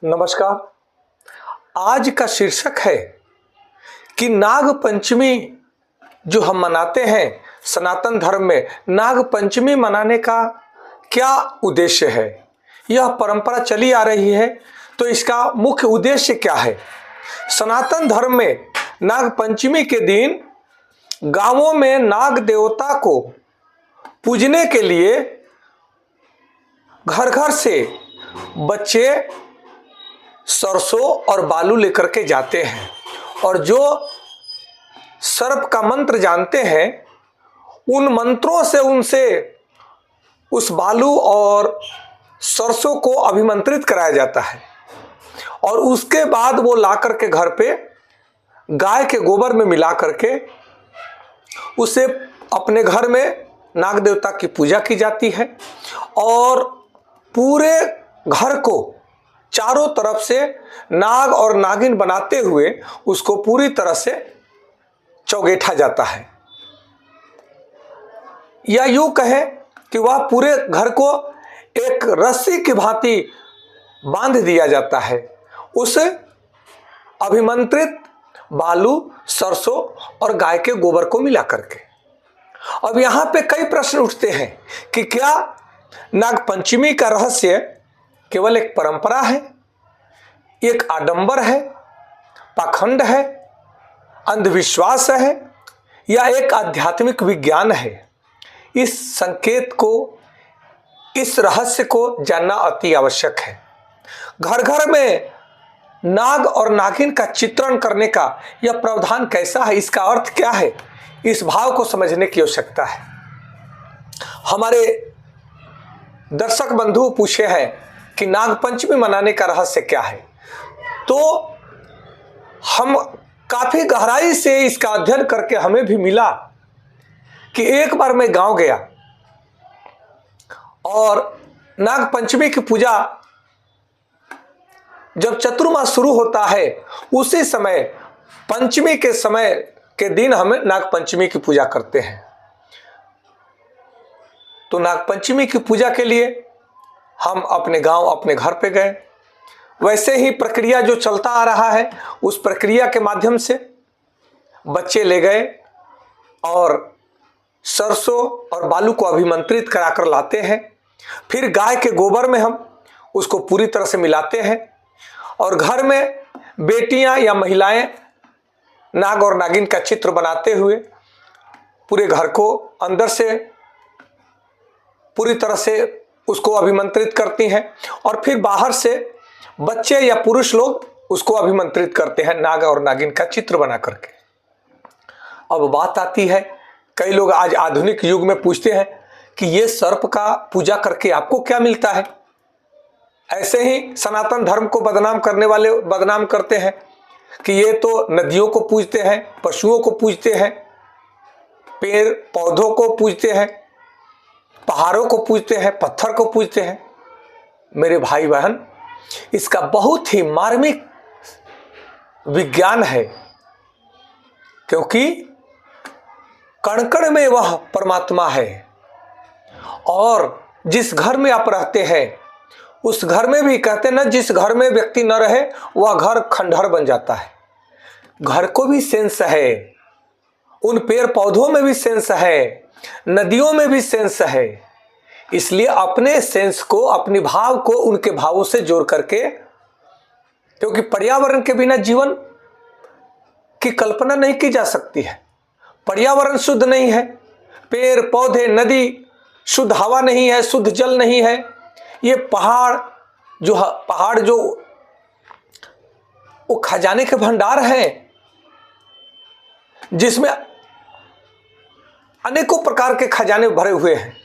नमस्कार। आज का शीर्षक है कि नाग पंचमी जो हम मनाते हैं सनातन धर्म में, नाग पंचमी मनाने का क्या उद्देश्य है। यह परंपरा चली आ रही है तो इसका मुख्य उद्देश्य क्या है। सनातन धर्म में नाग पंचमी के दिन गांवों में नाग देवता को पूजने के लिए घर घर से बच्चे सरसों और बालू लेकर के जाते हैं और जो सर्प का मंत्र जानते हैं उन मंत्रों से उनसे उस बालू और सरसों को अभिमंत्रित कराया जाता है और उसके बाद वो ला करके घर पे गाय के गोबर में मिला करके उसे अपने घर में नाग देवता की पूजा की जाती है और पूरे घर को चारों तरफ से नाग और नागिन बनाते हुए उसको पूरी तरह से चौगेठा जाता है, या यूं कहें कि वह पूरे घर को एक रस्सी की भांति बांध दिया जाता है उस अभिमंत्रित बालू, सरसों और गाय के गोबर को मिला करके। अब यहां पे कई प्रश्न उठते हैं कि क्या नाग पंचमी का रहस्य केवल एक परंपरा है, एक आडंबर है, पाखंड है, अंधविश्वास है या एक आध्यात्मिक विज्ञान है। इस संकेत को, इस रहस्य को जानना अति आवश्यक है। घर घर में नाग और नागिन का चित्रण करने का यह प्रावधान कैसा है, इसका अर्थ क्या है, इस भाव को समझने की आवश्यकता है। हमारे दर्शक बंधु पूछे हैं कि नाग पंचमी मनाने का रहस्य क्या है, तो हम काफी गहराई से इसका अध्ययन करके हमें भी मिला कि एक बार मैं गांव गया और नाग पंचमी की पूजा जब चतुर्मास शुरू होता है उसी समय पंचमी के समय के दिन हम नाग पंचमी की पूजा करते हैं। तो नाग पंचमी की पूजा के लिए हम अपने गांव, अपने घर पे गए। वैसे ही प्रक्रिया जो चलता आ रहा है उस प्रक्रिया के माध्यम से बच्चे ले गए और सरसों और बालू को अभिमंत्रित कराकर लाते हैं। फिर गाय के गोबर में हम उसको पूरी तरह से मिलाते हैं और घर में बेटियां या महिलाएं नाग और नागिन का चित्र बनाते हुए पूरे घर को अंदर से पूरी तरह से उसको अभिमंत्रित करती हैं और फिर बाहर से बच्चे या पुरुष लोग उसको अभिमंत्रित करते हैं नाग और नागिन का चित्र बना करके। अब बात आती है, कई लोग आज आधुनिक युग में पूछते हैं कि ये सर्प का पूजा करके आपको क्या मिलता है। ऐसे ही सनातन धर्म को बदनाम करने वाले बदनाम करते हैं कि ये तो नदियों को पूजते हैं, पशुओं को पूजते हैं, पेड़ पौधों को पूजते हैं, पहाड़ों को पूजते हैं, पत्थर को पूजते हैं। मेरे भाई बहन, इसका बहुत ही मार्मिक विज्ञान है, क्योंकि कण कण में वह परमात्मा है और जिस घर में आप रहते हैं उस घर में भी कहते ना, जिस घर में व्यक्ति न रहे वह घर खंडहर बन जाता है। घर को भी सेंस है, उन पेड़ पौधों में भी सेंस है, नदियों में भी सेंस है। इसलिए अपने सेंस को, अपने भाव को उनके भावों से जोड़ करके, क्योंकि पर्यावरण के बिना जीवन की कल्पना नहीं की जा सकती है। पर्यावरण शुद्ध नहीं है, पेड़ पौधे, नदी, शुद्ध हवा नहीं है, शुद्ध जल नहीं है। ये पहाड़ जो वो खजाने के भंडार हैं जिसमें अनेकों प्रकार के खजाने भरे हुए हैं।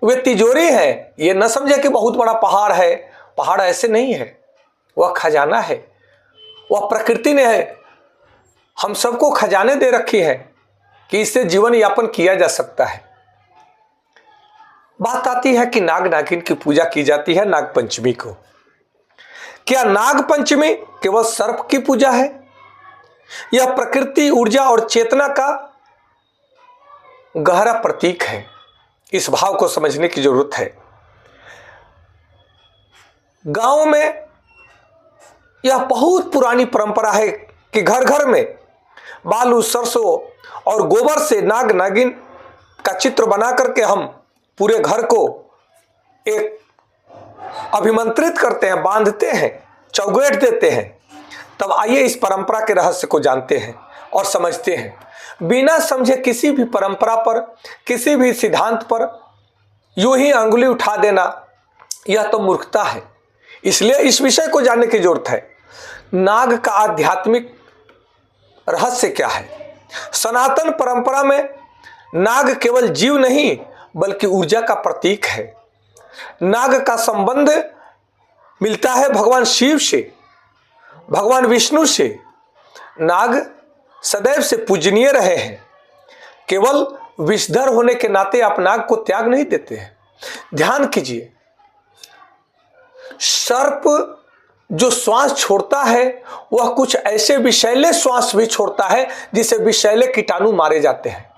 वे तिजोरी है। ये न समझे कि बहुत बड़ा पहाड़ है, पहाड़ ऐसे नहीं है, वह खजाना है। वह प्रकृति ने है, हम सबको खजाने दे रखी है कि इससे जीवन यापन किया जा सकता है। बात आती है कि नाग नागिन की पूजा की जाती है नाग पंचमी को। क्या नाग पंचमी केवल सर्प की पूजा है? यह प्रकृति, ऊर्जा और चेतना का गहरा प्रतीक है। इस भाव को समझने की जरूरत है। गांव में यह बहुत पुरानी परंपरा है कि घर घर में बालू, सरसों और गोबर से नाग नागिन का चित्र बना करके हम पूरे घर को एक अभिमंत्रित करते हैं, बांधते हैं, चौगेट देते हैं। तब आइए इस परंपरा के रहस्य को जानते हैं और समझते हैं। बिना समझे किसी भी परंपरा पर, किसी भी सिद्धांत पर यूं ही अंगुली उठा देना, यह तो मूर्खता है। इसलिए इस विषय को जानने की जरूरत है। नाग का आध्यात्मिक रहस्य क्या है? सनातन परंपरा में नाग केवल जीव नहीं बल्कि ऊर्जा का प्रतीक है। नाग का संबंध मिलता है भगवान शिव से, भगवान विष्णु से। नाग सदैव से पूजनीय रहे हैं। केवल विषधर होने के नाते आप नाग को त्याग नहीं देते हैं। ध्यान कीजिए, सर्प जो श्वास छोड़ता है वह कुछ ऐसे विषैले श्वास भी छोड़ता है जिसे विषैले कीटाणु मारे जाते हैं।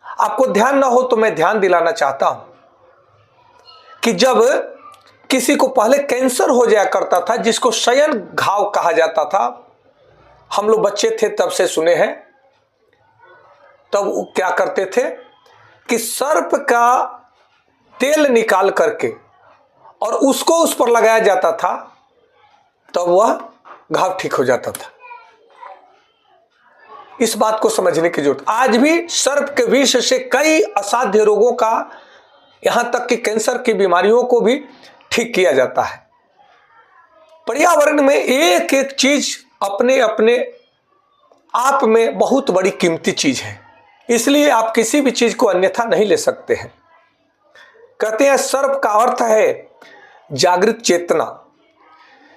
आपको ध्यान ना हो तो मैं ध्यान दिलाना चाहता हूं कि जब किसी को पहले कैंसर हो जाया करता था, जिसको शयन घाव कहा जाता था, हम लोग बच्चे थे तब से सुने हैं, तब वो क्या करते थे कि सर्प का तेल निकाल करके और उसको उस पर लगाया जाता था, तब वह घाव ठीक हो जाता था। इस बात को समझने की जरूरत। आज भी सर्प के विष से कई असाध्य रोगों का, यहां तक कि कैंसर की बीमारियों को भी ठीक किया जाता है। पर्यावरण में एक एक चीज अपने अपने आप में बहुत बड़ी कीमती चीज है, इसलिए आप किसी भी चीज को अन्यथा नहीं ले सकते हैं। कहते हैं सर्प का अर्थ है जागृत चेतना,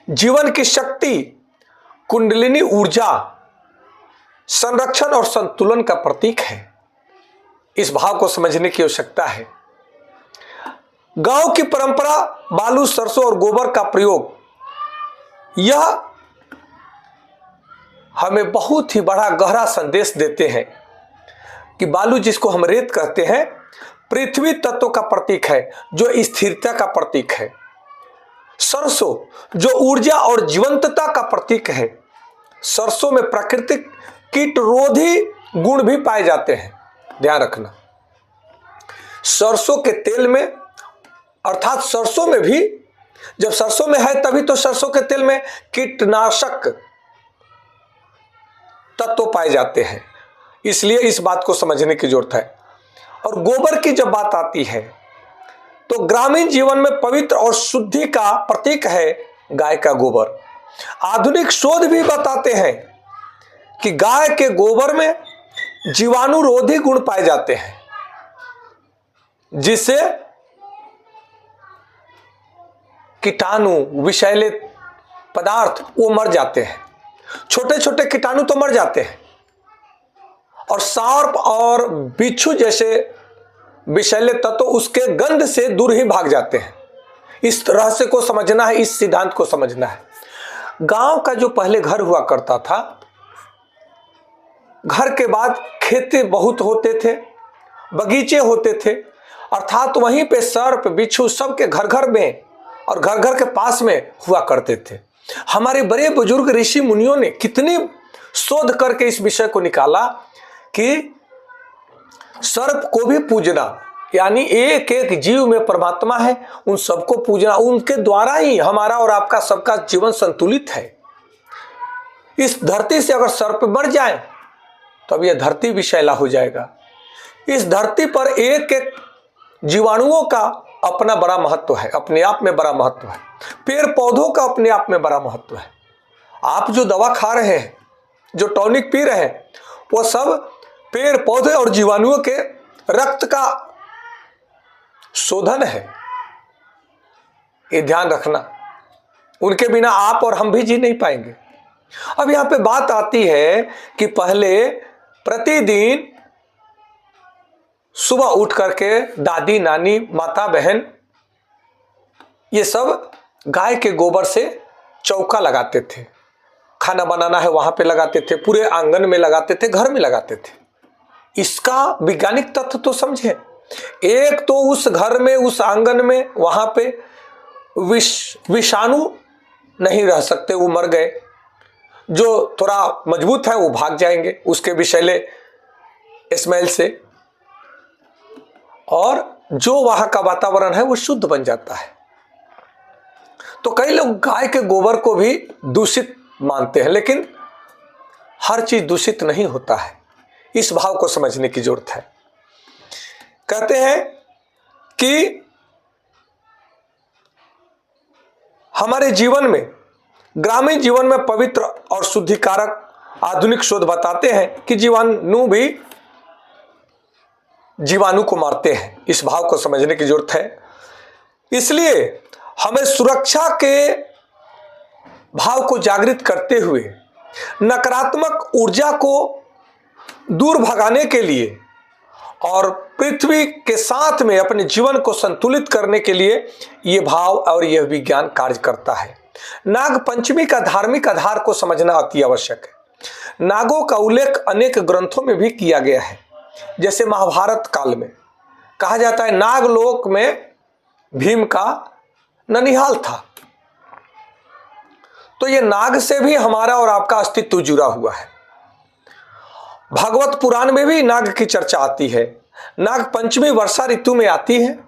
जीवन की शक्ति, कुंडलिनी ऊर्जा, संरक्षण और संतुलन का प्रतीक है। इस भाव को समझने की आवश्यकता है। गांव की परंपरा बालू, सरसों और गोबर का प्रयोग, यह हमें बहुत ही बड़ा गहरा संदेश देते हैं कि बालू, जिसको हम रेत कहते हैं, पृथ्वी तत्व का प्रतीक है जो स्थिरता का प्रतीक है। सरसों जो ऊर्जा और जीवंतता का प्रतीक है। सरसों में प्राकृतिक कीटरोधी गुण भी पाए जाते हैं, ध्यान रखना। सरसों के तेल में, अर्थात सरसों में भी, जब सरसों में है तभी तो सरसों के तेल में कीटनाशक तत्व पाए जाते हैं, इसलिए इस बात को समझने की जरूरत है। और गोबर की जब बात आती है तो ग्रामीण जीवन में पवित्र और शुद्धि का प्रतीक है गाय का गोबर। आधुनिक शोध भी बताते हैं कि गाय के गोबर में जीवाणुरोधी गुण पाए जाते हैं, जिससे कीटाणु, विषैले पदार्थ वो मर जाते हैं। छोटे छोटे कीटाणु तो मर जाते हैं, और सांप और बिच्छू जैसे विषैले तत्व उसके गंध से दूर ही भाग जाते हैं। इस रहस्य को समझना है, इस सिद्धांत को समझना है। गांव का जो पहले घर हुआ करता था, घर के बाद खेते बहुत होते थे, बगीचे होते थे, अर्थात वहीं पे सर्प, बिच्छू सबके घर घर में और घर घर के पास में हुआ करते थे। हमारे बड़े बुजुर्ग ऋषि मुनियों ने कितनी शोध करके इस विषय को निकाला कि सर्प को भी पूजना, यानी एक एक जीव में परमात्मा है, उन सबको पूजना, उनके द्वारा ही हमारा और आपका सबका जीवन संतुलित है। इस धरती से अगर सर्प मर जाए तब यह धरती विषैला हो जाएगा। इस धरती पर एक एक जीवाणुओं का अपना बड़ा महत्व है, अपने आप में बड़ा महत्व है। पेड़ पौधों का अपने आप में बड़ा महत्व है। आप जो दवा खा रहे हैं, जो टॉनिक पी रहे हैं, वो सब पेड़ पौधे और जीवाणुओं के रक्त का शोधन है, ये ध्यान रखना। उनके बिना आप और हम भी जी नहीं पाएंगे। अब यहां पे बात आती है कि पहले प्रतिदिन सुबह उठ करके दादी, नानी, माता, बहन, ये सब गाय के गोबर से चौका लगाते थे। खाना बनाना है वहां पे लगाते थे, पूरे आंगन में लगाते थे, घर में लगाते थे। इसका वैज्ञानिक तथ्य तो समझे। एक तो उस घर में, उस आंगन में, वहां पे विषाणु नहीं रह सकते, वो मर गए। जो थोड़ा मजबूत है वो भाग जाएंगे उसके विषैले स्मेल से, और जो वहां का वातावरण है वो शुद्ध बन जाता है। तो कई लोग गाय के गोबर को भी दूषित मानते हैं, लेकिन हर चीज दूषित नहीं होता है। इस भाव को समझने की जरूरत है। कहते हैं कि हमारे जीवन में, ग्रामीण जीवन में पवित्र और शुद्धिकारक आधुनिक शोध बताते हैं कि जीवाणु भी जीवाणु को मारते हैं। इस भाव को समझने की जरूरत है। इसलिए हमें सुरक्षा के भाव को जागृत करते हुए नकारात्मक ऊर्जा को दूर भगाने के लिए और पृथ्वी के साथ में अपने जीवन को संतुलित करने के लिए यह भाव और यह विज्ञान कार्य करता है। नाग पंचमी का धार्मिक आधार को समझना अति आवश्यक है। नागों का उल्लेख अनेक ग्रंथों में भी किया गया है। जैसे महाभारत काल में कहा जाता है नागलोक में भीम का ननिहाल था। तो ये नाग से भी हमारा और आपका अस्तित्व जुड़ा हुआ है। भागवत पुराण में भी नाग की चर्चा आती है। नाग पंचमी वर्षा ऋतु में आती है,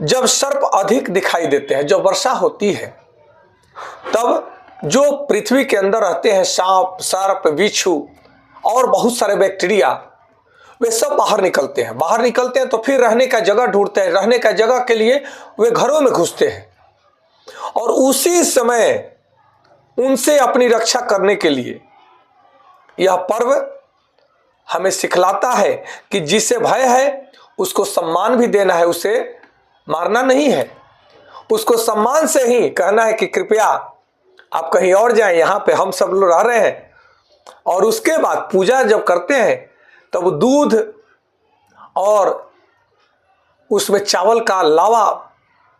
जब सर्प अधिक दिखाई देते हैं। जब वर्षा होती है तब जो पृथ्वी के अंदर रहते हैं, सांप, सर्प, बिच्छू और बहुत सारे बैक्टीरिया, वे सब बाहर निकलते हैं। बाहर निकलते हैं तो फिर रहने का जगह ढूंढते हैं। रहने का जगह के लिए वे घरों में घुसते हैं, और उसी समय उनसे अपनी रक्षा करने के लिए यह पर्व हमें सिखलाता है कि जिसे भय है उसको सम्मान भी देना है, उसे मारना नहीं है। उसको सम्मान से ही कहना है कि कृपया आप कहीं और जाएं, यहाँ पे हम सब लोग रह रहे हैं। और उसके बाद पूजा जब करते हैं तब दूध और उसमें चावल का लावा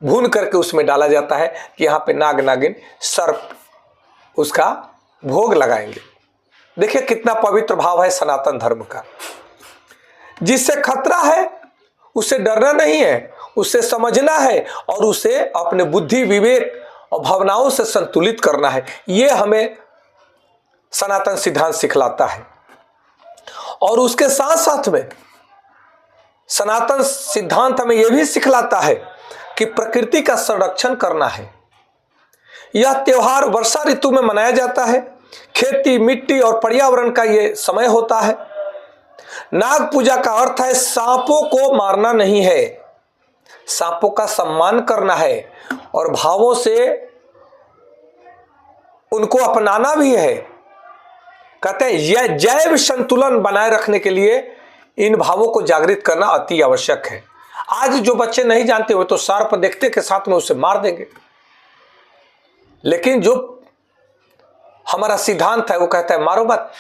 भून करके उसमें डाला जाता है कि यहाँ पे नाग नागिन सर्प उसका भोग लगाएंगे। देखिए कितना पवित्र भाव है सनातन धर्म का। जिससे खतरा है उससे डरना नहीं है, उससे समझना है और उसे अपने बुद्धि, विवेक और भावनाओं से संतुलित करना है। यह हमें सनातन सिद्धांत सिखलाता है। और उसके साथ साथ में सनातन सिद्धांत हमें यह भी सिखलाता है कि प्रकृति का संरक्षण करना है। यह त्योहार वर्षा ऋतु में मनाया जाता है। खेती, मिट्टी और पर्यावरण का यह समय होता है। नाग पूजा का अर्थ है सांपों को मारना नहीं है, सांपों का सम्मान करना है और भावों से उनको अपनाना भी है। कहते हैं यह जैव संतुलन बनाए रखने के लिए इन भावों को जागृत करना अति आवश्यक है। आज जो बच्चे नहीं जानते हुए तो सर्प देखते के साथ में उसे मार देंगे, लेकिन जो हमारा सिद्धांत है वो कहता है मारो मत,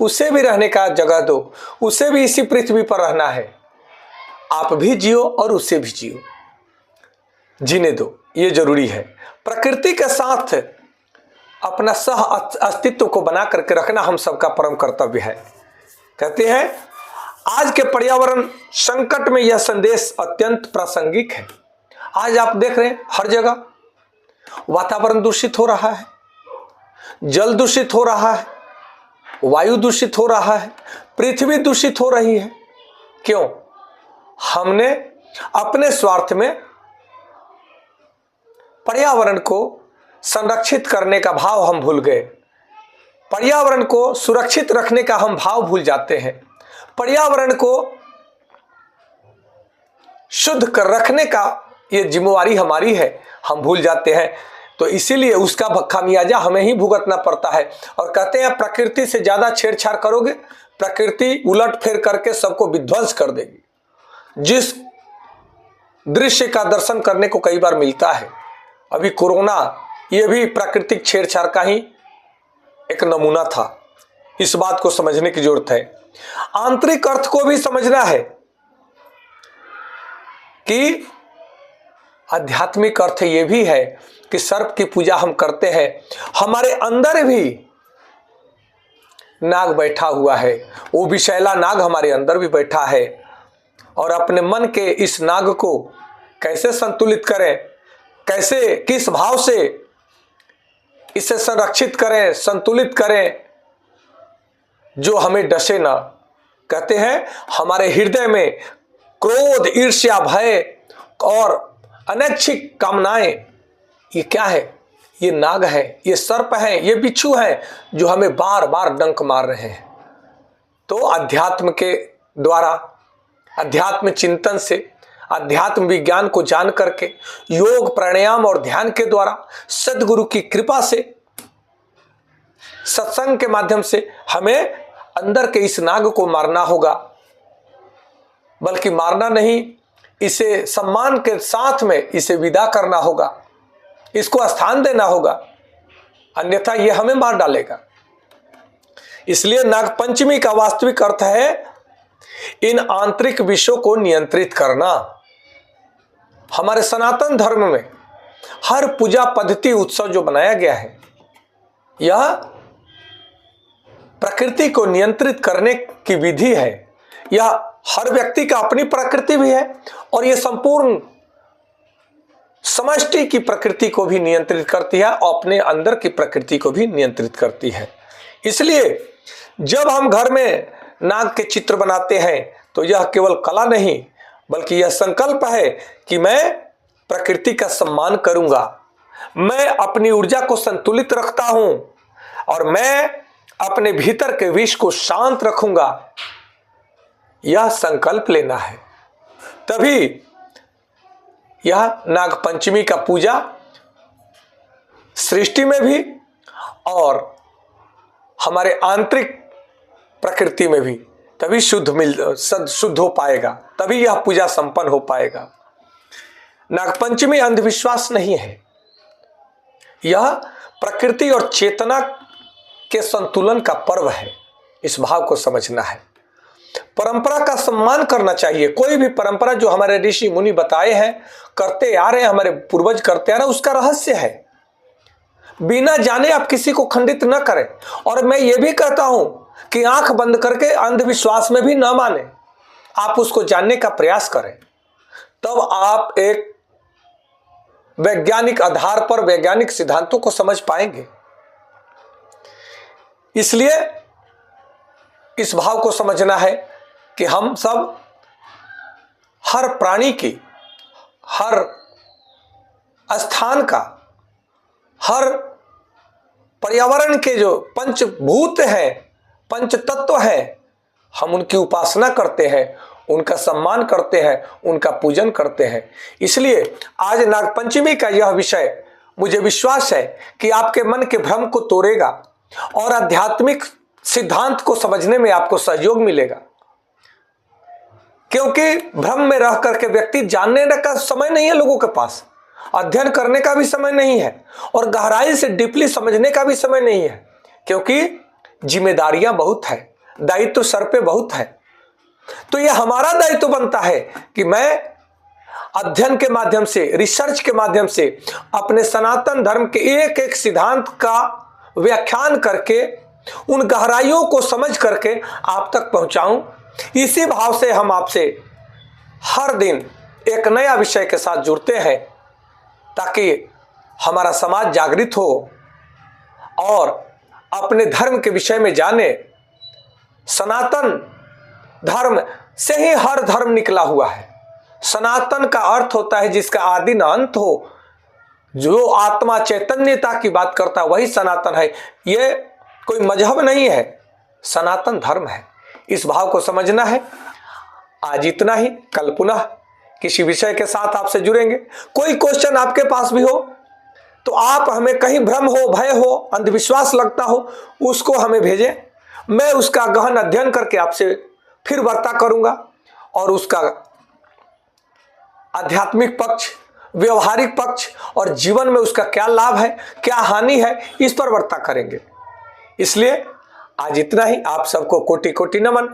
उसे भी रहने का जगह दो, उसे भी इसी पृथ्वी पर रहना है। आप भी जियो और उसे भी जियो, जीने दो, ये जरूरी है। प्रकृति के साथ अपना सह अस्तित्व को बना करके रखना हम सबका परम कर्तव्य है। कहते हैं आज के पर्यावरण संकट में यह संदेश अत्यंत प्रासंगिक है। आज आप देख रहे हैं हर जगह वातावरण दूषित हो रहा है, जल दूषित हो रहा है, वायु दूषित हो रहा है, पृथ्वी दूषित हो रही है। क्यों? हमने अपने स्वार्थ में पर्यावरण को संरक्षित करने का भाव हम भूल गए। पर्यावरण को सुरक्षित रखने का हम भाव भूल जाते हैं। पर्यावरण को शुद्ध कर रखने का ये जिम्मेवारी हमारी है, हम भूल जाते हैं। तो इसीलिए उसका खामियाजा हमें ही भुगतना पड़ता है। और कहते हैं प्रकृति से ज्यादा छेड़छाड़ करोगे, प्रकृति उलट फेर करके सबको विध्वंस कर देगी। जिस दृश्य का दर्शन करने को कई बार मिलता है, अभी कोरोना, ये भी प्राकृतिक छेड़छाड़ का ही एक नमूना था। इस बात को समझने की जरूरत है। आंतरिक अर्थ को भी समझना है कि आध्यात्मिक अर्थ ये भी है कि सर्प की पूजा हम करते हैं, हमारे अंदर भी नाग बैठा हुआ है, वो विषैला नाग हमारे अंदर भी बैठा है। और अपने मन के इस नाग को कैसे संतुलित करें, कैसे किस भाव से इसे संरक्षित करें, संतुलित करें, जो हमें डसे ना। कहते हैं हमारे हृदय में क्रोध, ईर्ष्या, भय और अनैच्छिक कामनाएं, ये क्या है? ये नाग है, ये सर्प है, ये बिच्छू है जो हमें बार बार डंक मार रहे हैं। तो अध्यात्म के द्वारा, अध्यात्म चिंतन से, अध्यात्म विज्ञान को जान करके, योग, प्राणायाम और ध्यान के द्वारा, सद्गुरु की कृपा से, सत्संग के माध्यम से हमें अंदर के इस नाग को मारना होगा। बल्कि मारना नहीं, इसे सम्मान के साथ में इसे विदा करना होगा, इसको स्थान देना होगा, अन्यथा यह हमें मार डालेगा। इसलिए नागपंचमी का वास्तविक अर्थ है इन आंतरिक विषयों को नियंत्रित करना। हमारे सनातन धर्म में हर पूजा पद्धति, उत्सव जो बनाया गया है, यह प्रकृति को नियंत्रित करने की विधि है। यह हर व्यक्ति का अपनी प्रकृति भी है और यह संपूर्ण समष्टि की प्रकृति को भी नियंत्रित करती है और अपने अंदर की प्रकृति को भी नियंत्रित करती है। इसलिए जब हम घर में नाग के चित्र बनाते हैं तो यह केवल कला नहीं, बल्कि यह संकल्प है कि मैं प्रकृति का सम्मान करूंगा, मैं अपनी ऊर्जा को संतुलित रखता हूं और मैं अपने भीतर के विष को शांत रखूंगा। यह संकल्प लेना है, तभी यह नागपंचमी का पूजा सृष्टि में भी और हमारे आंतरिक प्रकृति में भी तभी शुद्ध हो पाएगा, तभी यह पूजा संपन्न हो पाएगा। नागपंचमी अंधविश्वास नहीं है, यह प्रकृति और चेतना के संतुलन का पर्व है। इस भाव को समझना है। परंपरा का सम्मान करना चाहिए। कोई भी परंपरा जो हमारे ऋषि मुनि बताए हैं, करते आ रहे हैं, हमारे पूर्वज करते आ रहे हैं, उसका रहस्य है। बिना जाने आप किसी को खंडित न करें। और मैं ये भी कहता हूं कि आंख बंद करके अंधविश्वास में भी न माने, आप उसको जानने का प्रयास करें, तब आप एक वैज्ञानिक आधार पर वैज्ञानिक सिद्धांतों को समझ पाएंगे। इसलिए इस भाव को समझना है कि हम सब हर प्राणी की, हर स्थान का, हर पर्यावरण के जो पंचभूत हैं, पंच तत्व हैं, हम उनकी उपासना करते हैं, उनका सम्मान करते हैं, उनका पूजन करते हैं। इसलिए आज नागपंचमी का यह विषय, मुझे विश्वास है कि आपके मन के भ्रम को तोड़ेगा और आध्यात्मिक सिद्धांत को समझने में आपको सहयोग मिलेगा। क्योंकि भ्रम में रह करके व्यक्ति जानने का समय नहीं है लोगों के पास, अध्ययन करने का भी समय नहीं है और गहराई से डीपली समझने का भी समय नहीं है, क्योंकि जिम्मेदारियां बहुत है, दायित्व सर पे बहुत है। तो यह हमारा दायित्व बनता है कि मैं अध्ययन के माध्यम से, रिसर्च के माध्यम से अपने सनातन धर्म के एक एक सिद्धांत का व्याख्यान करके, उन गहराइयों को समझ करके आप तक पहुंचाऊं। इसी भाव से हम आपसे हर दिन एक नया विषय के साथ जुड़ते हैं, ताकि हमारा समाज जागृत हो और अपने धर्म के विषय में जाने। सनातन धर्म से ही हर धर्म निकला हुआ है। सनातन का अर्थ होता है जिसका आदि न अंत हो, जो आत्मा चैतन्यता की बात करता है वही सनातन है। ये कोई मजहब नहीं है, सनातन धर्म है। इस भाव को समझना है। आज इतना ही, कल पुनः किसी विषय के साथ आपसे जुड़ेंगे। कोई क्वेश्चन आपके पास भी हो तो आप हमें, कहीं भ्रम हो, भय हो, अंधविश्वास लगता हो, उसको हमें भेजें। मैं उसका गहन अध्ययन करके आपसे फिर वार्ता करूंगा और उसका आध्यात्मिक पक्ष, व्यवहारिक पक्ष और जीवन में उसका क्या लाभ है, क्या हानि है, इस पर वार्ता करेंगे। इसलिए आज इतना ही। आप सबको कोटि कोटि नमन।